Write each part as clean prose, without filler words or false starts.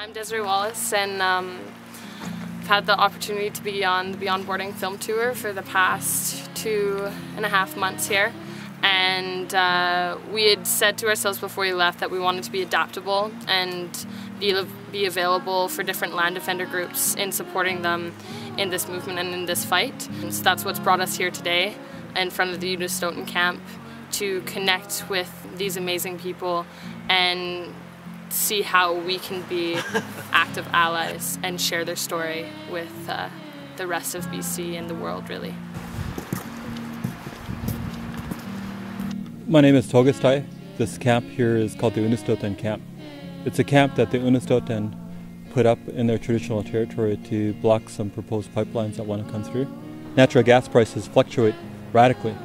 I'm Desiree Wallace, and I've had the opportunity to be on the Beyond Boarding film tour for the past 2.5 months here. And we had said to ourselves before we left that we wanted to be adaptable and be available for different land defender groups in supporting them in this movement and in this fight. And so that's what's brought us here today in front of the Unist'ot'en camp to connect with these amazing people and see how we can be active allies and share their story with the rest of BC and the world, really. My name is Toghestiy. This camp here is called the Unist'ot'en camp. It's a camp that the Unist'ot'en put up in their traditional territory to block some proposed pipelines that want to come through. Natural gas prices fluctuate radically,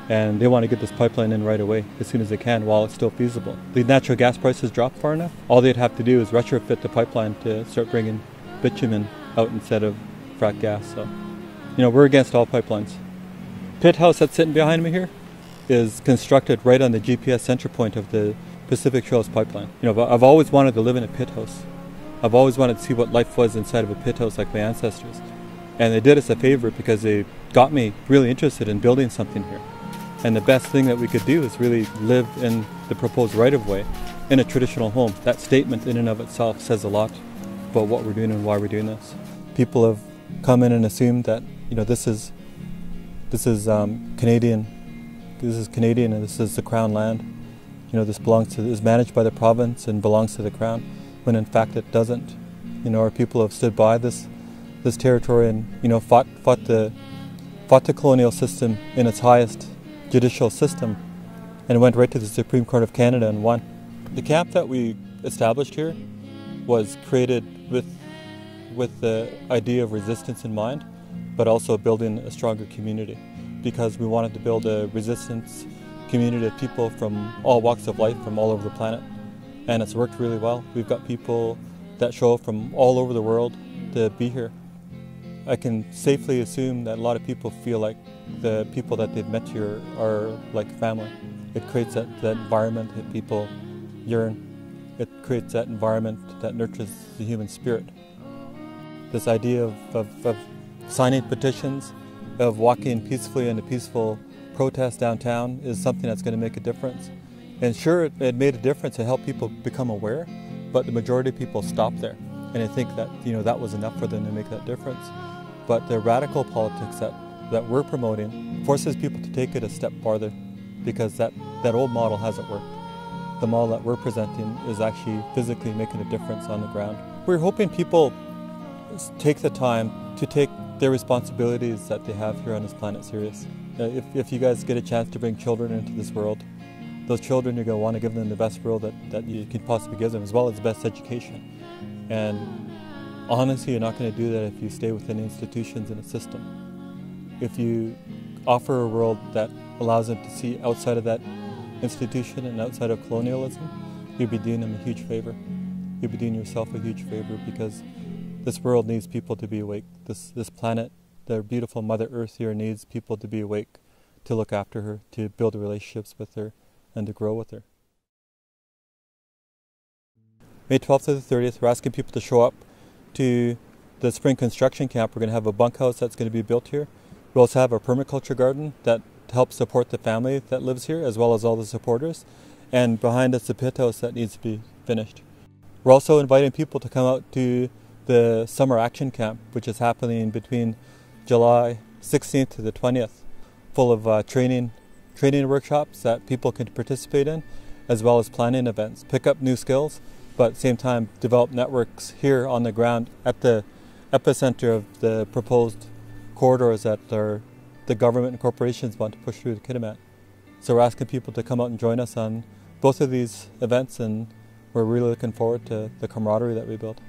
and they want to get this pipeline in right away, as soon as they can, while it's still feasible. The natural gas prices drop far enough, all they'd have to do is retrofit the pipeline to start bringing bitumen out instead of frack gas. So, we're against all pipelines. Pit house that's sitting behind me here is constructed right on the GPS center point of the Pacific Trails pipeline. I've always wanted to live in a pit house. I've always wanted to see what life was inside of a pit house like my ancestors. And they did us a favor because they got me really interested in building something here. And the best thing that we could do is really live in the proposed right-of-way in a traditional home. That statement in and of itself says a lot about what we're doing and why we're doing this. People have come in and assumed that this is Canadian. This is Canadian and this is the Crown land. This is managed by the province and belongs to the Crown, when in fact it doesn't. Our people have stood by this territory and fought the colonial system in its highest judicial system, and went right to the Supreme Court of Canada and won. The camp that we established here was created with the idea of resistance in mind, but also building a stronger community, because we wanted to build a resistance community of people from all walks of life from all over the planet, and it's worked really well. We've got people that show up from all over the world to be here. I can safely assume that a lot of people feel like the people that they've met here are like family. It creates that environment that people yearn. It creates that environment that nurtures the human spirit. This idea of signing petitions, of walking peacefully in a peaceful protest downtown is something that's going to make a difference. And sure, it made a difference to help people become aware, but the majority of people stopped there. And I think that that was enough for them to make that difference. But the radical politics that we're promoting forces people to take it a step farther, because that old model hasn't worked. The model that we're presenting is actually physically making a difference on the ground. We're hoping people take the time to take their responsibilities that they have here on this planet serious. If you guys get a chance to bring children into this world, those children, you're going to want to give them the best world that you can possibly give them, as well as the best education. And honestly, you're not going to do that if you stay within institutions and a system. If you offer a world that allows them to see outside of that institution and outside of colonialism, you'd be doing them a huge favor. You'd be doing yourself a huge favor, because this world needs people to be awake. This planet, the beautiful Mother Earth here, needs people to be awake, to look after her, to build relationships with her, and to grow with her. May 12th to the 30th, we're asking people to show up to the spring construction camp. We're going to have a bunkhouse that's going to be built here. We also have a permaculture garden that helps support the family that lives here, as well as all the supporters. And behind us, the pit house that needs to be finished. We're also inviting people to come out to the summer action camp, which is happening between July 16th to the 20th, full of training workshops that people can participate in, as well as planning events, pick up new skills, but at the same time develop networks here on the ground at the epicenter of the proposed corridors that the government and corporations want to push through the Kitimat. So we're asking people to come out and join us on both of these events, and we're really looking forward to the camaraderie that we build.